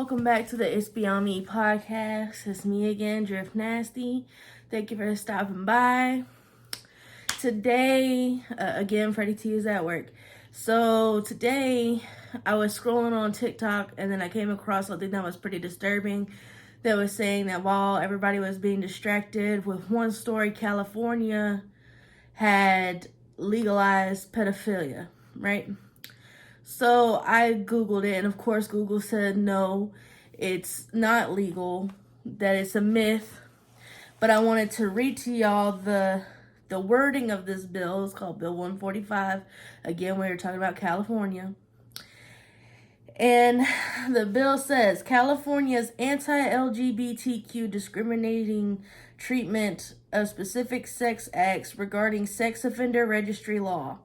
welcome back to the It's Beyond Me podcast. It's me again, Drift Nasty. Thank you for stopping by. Today, again, Freddie T is at work. So today, I was scrolling on TikTok and then I came across something that was pretty disturbing. That was saying that while everybody was being distracted with one story, California had legalized pedophilia, right? So I Googled it, and of course Google said no, it's not legal, that it's a myth. But I wanted to read to y'all the wording of this bill. It's called Bill 145. Again, we were talking about California. And the bill says, California's anti-LGBTQ discriminating treatment of specific sex acts regarding sex offender registry law.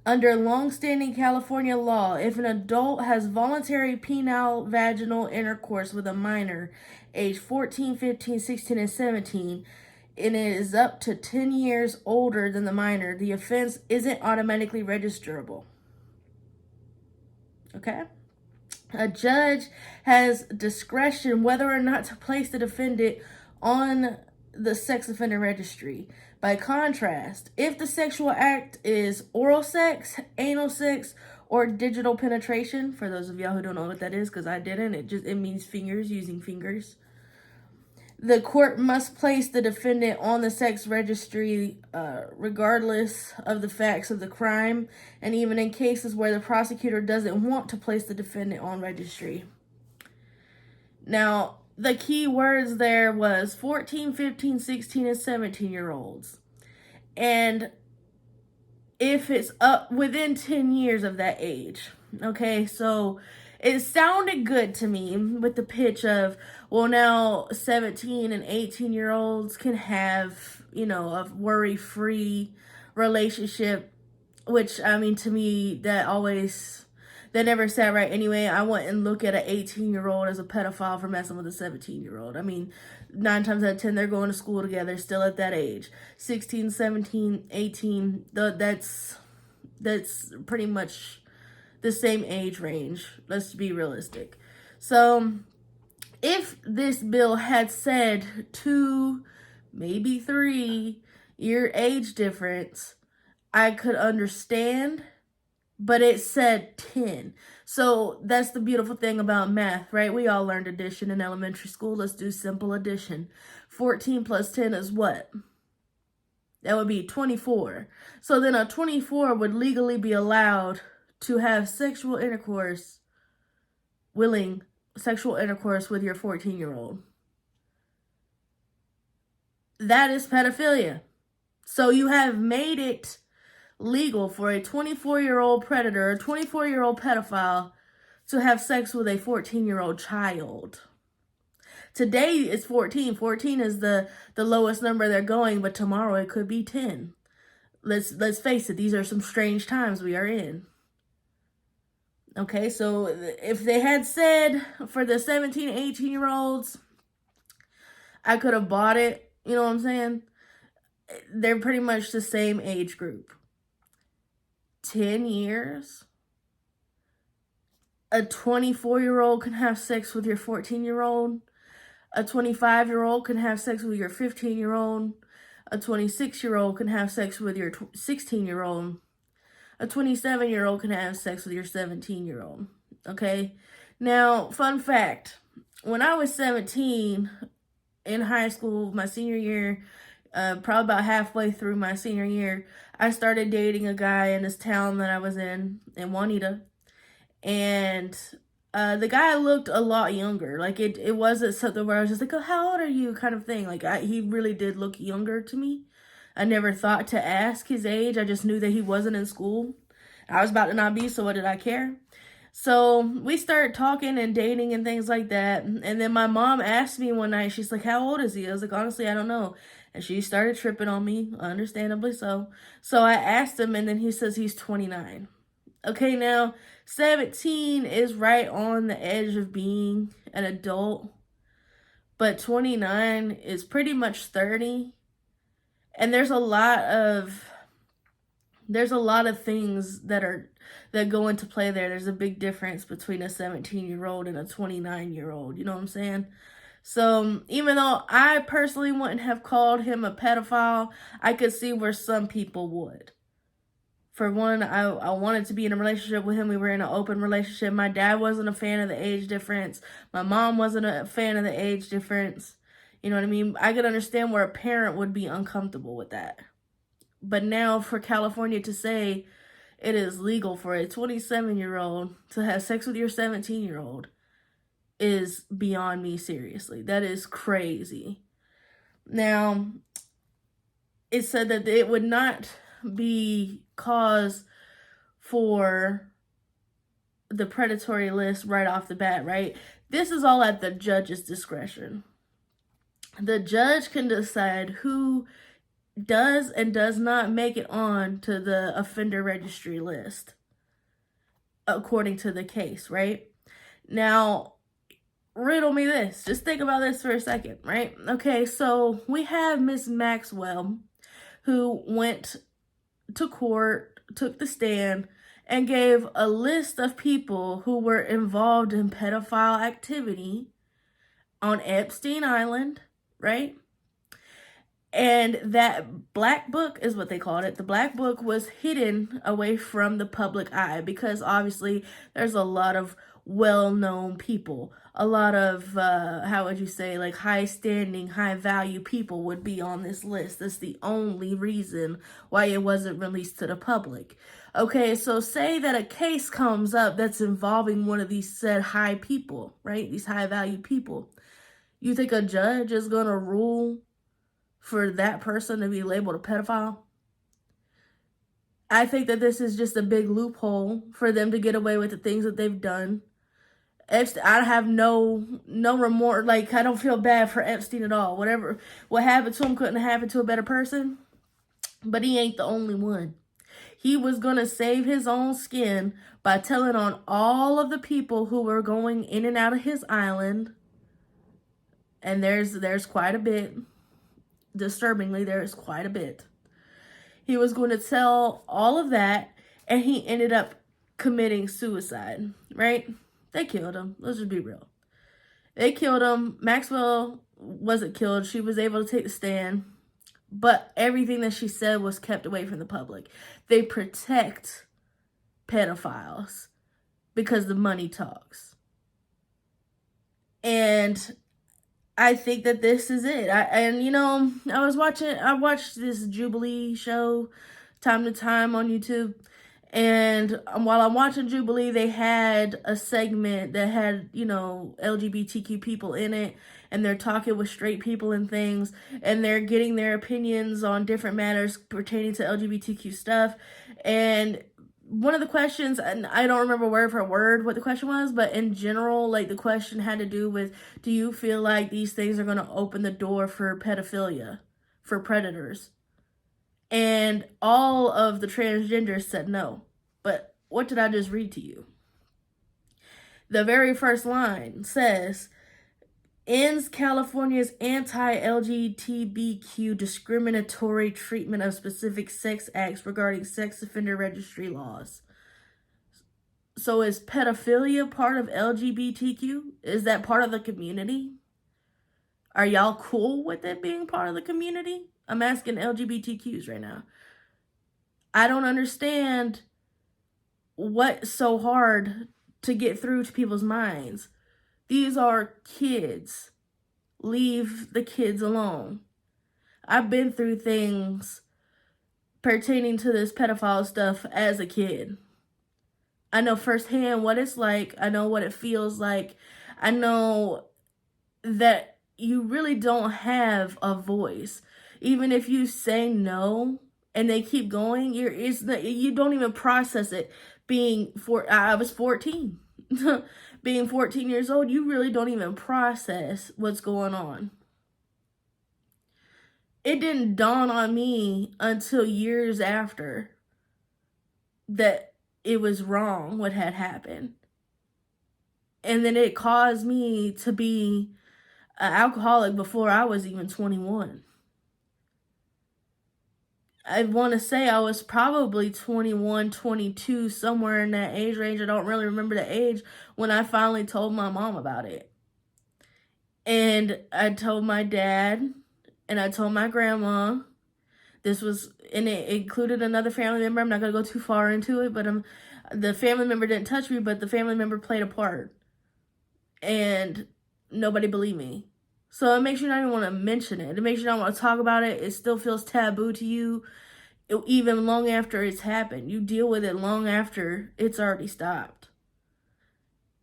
Under long-standing California law, if an adult has voluntary penile vaginal intercourse with a minor aged 14, 15, 16, and 17, and it is up to 10 years older than the minor, the offense isn't automatically registerable. Okay? A judge has discretion whether or not to place the defendant on the sex offender registry. By contrast, if the sexual act is oral sex, anal sex, or digital penetration, for those of y'all who don't know what that is, because I didn't, it means fingers, using fingers, the court must place the defendant on the sex registry regardless of the facts of the crime, and even in cases where the prosecutor doesn't want to place the defendant on registry. Now, the key words there was 14, 15, 16, and 17-year-olds. And if it's up within 10 years of that age. Okay, so it sounded good to me with the pitch of, well, now 17 and 18-year-olds can have, a worry-free relationship, which, I mean, to me, that never sat right anyway. I wouldn't look at an 18-year-old as a pedophile for messing with a 17-year-old. I mean, 9 times out of 10, they're going to school together, still at that age. 16, 17, 18, that's pretty much the same age range. Let's be realistic. So, if this bill had said 2, maybe 3-year age difference, I could understand. But it said 10. So that's the beautiful thing about math, right? We all learned addition in elementary school. Let's do simple addition. 14 plus 10 is what? That would be 24. So then a 24 would legally be allowed to have willing sexual intercourse with your 14-year-old. That is pedophilia. So you have made it legal for a 24-year-old predator, a 24-year-old pedophile to have sex with a 14-year-old child. Today it's 14. 14 is the lowest number they're going, but tomorrow it could be 10. Let's face it, these are some strange times we are in. Okay, so if they had said for the 17, 18-year-olds, I could have bought it, you know what I'm saying? They're pretty much the same age group. 10 years, a 24-year-old can have sex with your 14-year-old. A 25-year-old can have sex with your 15-year-old. A 26-year-old can have sex with your 16-year-old. A 27-year-old can have sex with your 17-year-old. Okay? Now, fun fact. When I was 17 in high school, my senior year, probably about halfway through my senior year, I started dating a guy in this town that I was in Juanita. And the guy looked a lot younger. Like, it wasn't something where I was just like, oh, how old are you kind of thing. Like, he really did look younger to me. I never thought to ask his age. I just knew that he wasn't in school. I was about to not be, so what did I care? So we started talking and dating and things like that. And then my mom asked me one night, she's like, how old is he? I was like, honestly, I don't know. And she started tripping on me, understandably so. So I asked him, and then he says he's 29. Okay, now, 17 is right on the edge of being an adult. But 29 is pretty much 30. And there's a lot of There's a lot of things that go into play there. There's a big difference between a 17-year-old and a 29-year-old. You know what I'm saying? So even though I personally wouldn't have called him a pedophile, I could see where some people would. For one, I wanted to be in a relationship with him. We were in an open relationship. My dad wasn't a fan of the age difference. My mom wasn't a fan of the age difference. You know what I mean? I could understand where a parent would be uncomfortable with that. But now for California to say it is legal for a 27-year-old to have sex with your 17-year-old is beyond me, seriously. That is crazy. Now, it said that it would not be cause for the predatory list right off the bat, right? This is all at the judge's discretion. The judge can decide who does and does not make it on to the offender registry list according to the case, right? Now, riddle me this. Just think about this for a second, right? Okay, so we have Miss Maxwell who went to court, took the stand, and gave a list of people who were involved in pedophile activity on Epstein Island, right? And that black book is what they called it. The black book was hidden away from the public eye because obviously there's a lot of well-known people. A lot of, how would you say, like high-standing, high-value people would be on this list. That's the only reason why it wasn't released to the public. Okay, so say that a case comes up that's involving one of these said high people, right? These high-value people. You think a judge is going to rule for that person to be labeled a pedophile? I think that this is just a big loophole for them to get away with the things that they've done. Epstein, I have no remorse. Like, I don't feel bad for Epstein at all. What happened to him couldn't have happened to a better person. But he ain't the only one. He was going to save his own skin by telling on all of the people who were going in and out of his island. And there's quite a bit. Disturbingly, there is quite a bit. He was going to tell all of that, and he ended up committing suicide, right? They killed him. Let's just be real. They killed him. Maxwell wasn't killed. She was able to take the stand, but everything that she said was kept away from the public. They protect pedophiles because the money talks. And I think that this is it. I watched this Jubilee show time to time on YouTube. And while I'm watching Jubilee, they had a segment that had, LGBTQ people in it. And they're talking with straight people and things. And they're getting their opinions on different matters pertaining to LGBTQ stuff. And one of the questions, and I don't remember word for word what the question was, but in general, like the question had to do with, do you feel like these things are going to open the door for pedophilia, for predators? And all of the transgenders said no. But what did I just read to you? The very first line says, ends California's anti-LGBTQ discriminatory treatment of specific sex acts regarding sex offender registry laws. So is pedophilia part of LGBTQ? Is that part of the community? Are y'all cool with it being part of the community? I'm asking LGBTQs right now. I don't understand what's so hard to get through to people's minds. These are kids. Leave the kids alone. I've been through things pertaining to this pedophile stuff as a kid. I know firsthand what it's like. I know what it feels like. I know that you really don't have a voice. Even if you say no and they keep going, you don't even process it. I was 14. Being 14 years old, you really don't even process what's going on. It didn't dawn on me until years after that it was wrong what had happened. And then it caused me to be an alcoholic before I was even 21. I want to say I was probably 21, 22, somewhere in that age range. I don't really remember the age when I finally told my mom about it. And I told my dad and I told my grandma. This was, and it included another family member. I'm not going to go too far into it, but the family member didn't touch me, but the family member played a part. And nobody believed me. So it makes you not even want to mention it. It makes you not want to talk about it. It still feels taboo to you, even long after it's happened. You deal with it long after it's already stopped.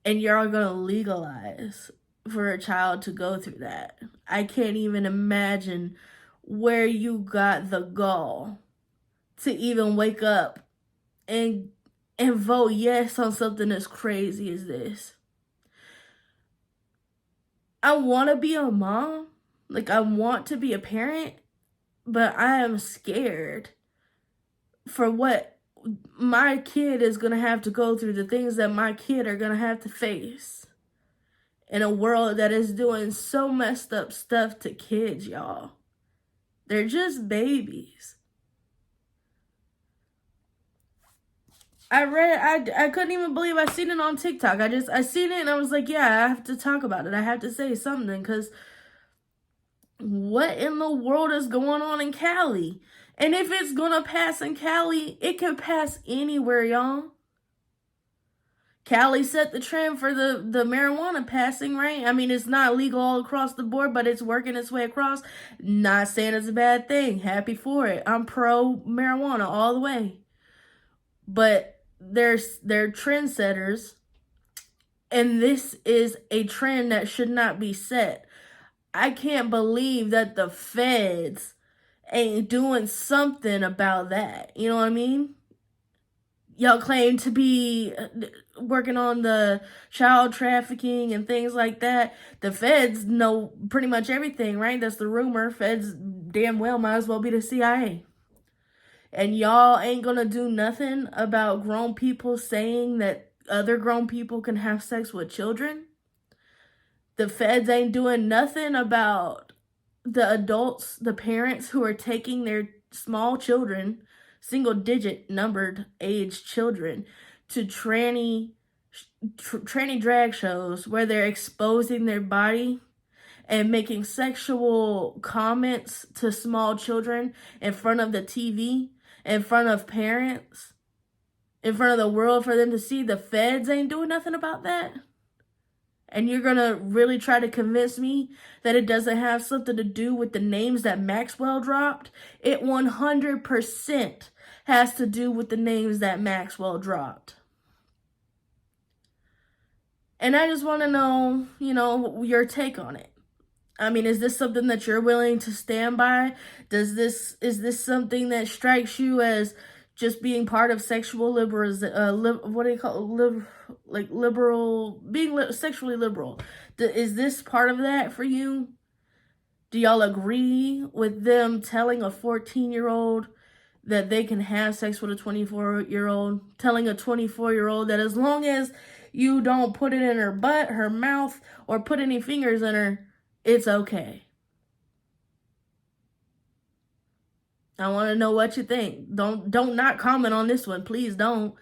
And you're all going to legalize for a child to go through that. I can't even imagine where you got the gall to even wake up and vote yes on something as crazy as this. I want to be a mom. Like, I want to be a parent, but I am scared for what my kid is going to have to go through, the things that my kid are going to have to face in a world that is doing so messed up stuff to kids, y'all. They're just babies. I couldn't even believe I seen it on TikTok. I seen it and I was like, yeah, I have to talk about it. I have to say something, because what in the world is going on in Cali? And if it's gonna pass in Cali, it can pass anywhere, y'all. Cali set the trend for the marijuana passing, right? I mean, it's not legal all across the board, but it's working its way across. Not saying it's a bad thing. Happy for it. I'm pro marijuana all the way. But they're trendsetters, and this is a trend that should not be set. I can't believe that the feds ain't doing something about that. You know what I mean? Y'all claim to be working on the child trafficking and things like that. The feds know pretty much everything, right? That's the rumor. Feds damn well might as well be the CIA. And y'all ain't gonna do nothing about grown people saying that other grown people can have sex with children. The feds ain't doing nothing about the adults, the parents who are taking their small children, single digit numbered age children, to tranny drag shows where they're exposing their body and making sexual comments to small children in front of the TV, in front of parents, in front of the world for them to see. The feds ain't doing nothing about that. And you're going to really try to convince me that it doesn't have something to do with the names that Maxwell dropped? It 100% has to do with the names that Maxwell dropped. And I just want to know, your take on it. I mean, is this something that you're willing to stand by? Is this something that strikes you as just being part of sexual what do you call it? Liberal, being sexually liberal? Is this part of that for you? Do y'all agree with them telling a 14-year-old that they can have sex with a 24-year-old? Telling a 24-year-old that as long as you don't put it in her butt, her mouth, or put any fingers in her, it's okay. I want to know what you think. Don't not comment on this one. Please don't.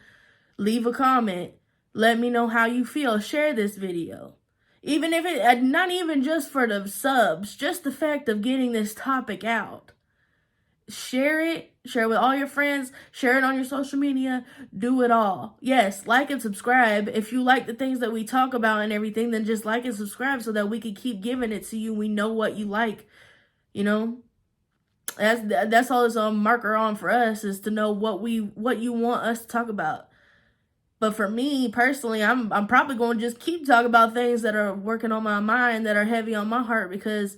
Leave a comment. Let me know how you feel. Share this video. Even if it, not even just for the subs, just the fact of getting this topic out. Share it. Share it with all your friends. Share it on your social media. Do it all. Yes, like and subscribe. If you like the things that we talk about and everything, then just like and subscribe so that we can keep giving it to you. We know what you like. That's all it's a marker on for us, is to know what you want us to talk about. But for me personally, I'm probably going to just keep talking about things that are working on my mind, that are heavy on my heart, because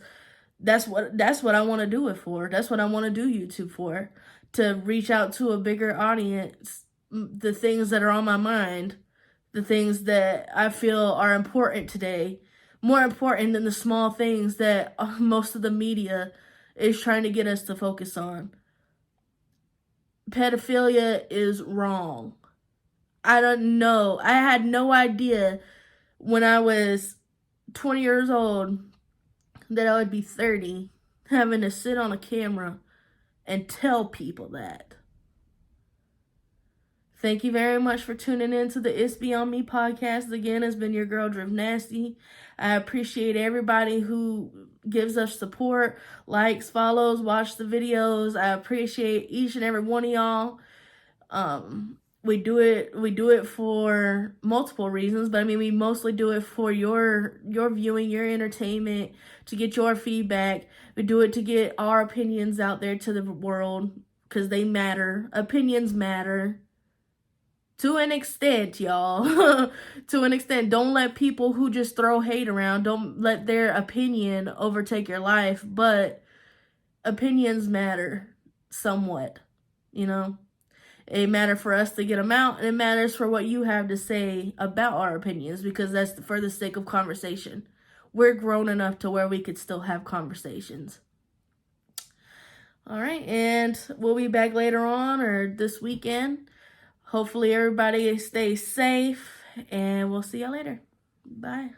that's what I want to do it for. That's what I want to do YouTube for, to reach out to a bigger audience, the things that are on my mind, the things that I feel are important today, more important than the small things that most of the media is trying to get us to focus on. Pedophilia is wrong. I don't know. I had no idea when I was 20 years old that I would be 30, having to sit on a camera and tell people that. Thank you very much for tuning in to the It's Beyond Me podcast. Again, it's been your girl, Driv Nasty. I appreciate everybody who gives us support, likes, follows, watch the videos. I appreciate each and every one of y'all. We do it for multiple reasons, but I mean, we mostly do it for your viewing, your entertainment, to get your feedback. We do it to get our opinions out there to the world, because they matter. Opinions matter. To an extent, y'all. To an extent. Don't let people who just throw hate around, don't let their opinion overtake your life, but opinions matter somewhat, you know? It matters for us to get them out, and it matters for what you have to say about our opinions, because that's for the sake of conversation. We're grown enough to where we could still have conversations. All right, and we'll be back later on or this weekend. Hopefully everybody stays safe, and we'll see y'all later. Bye.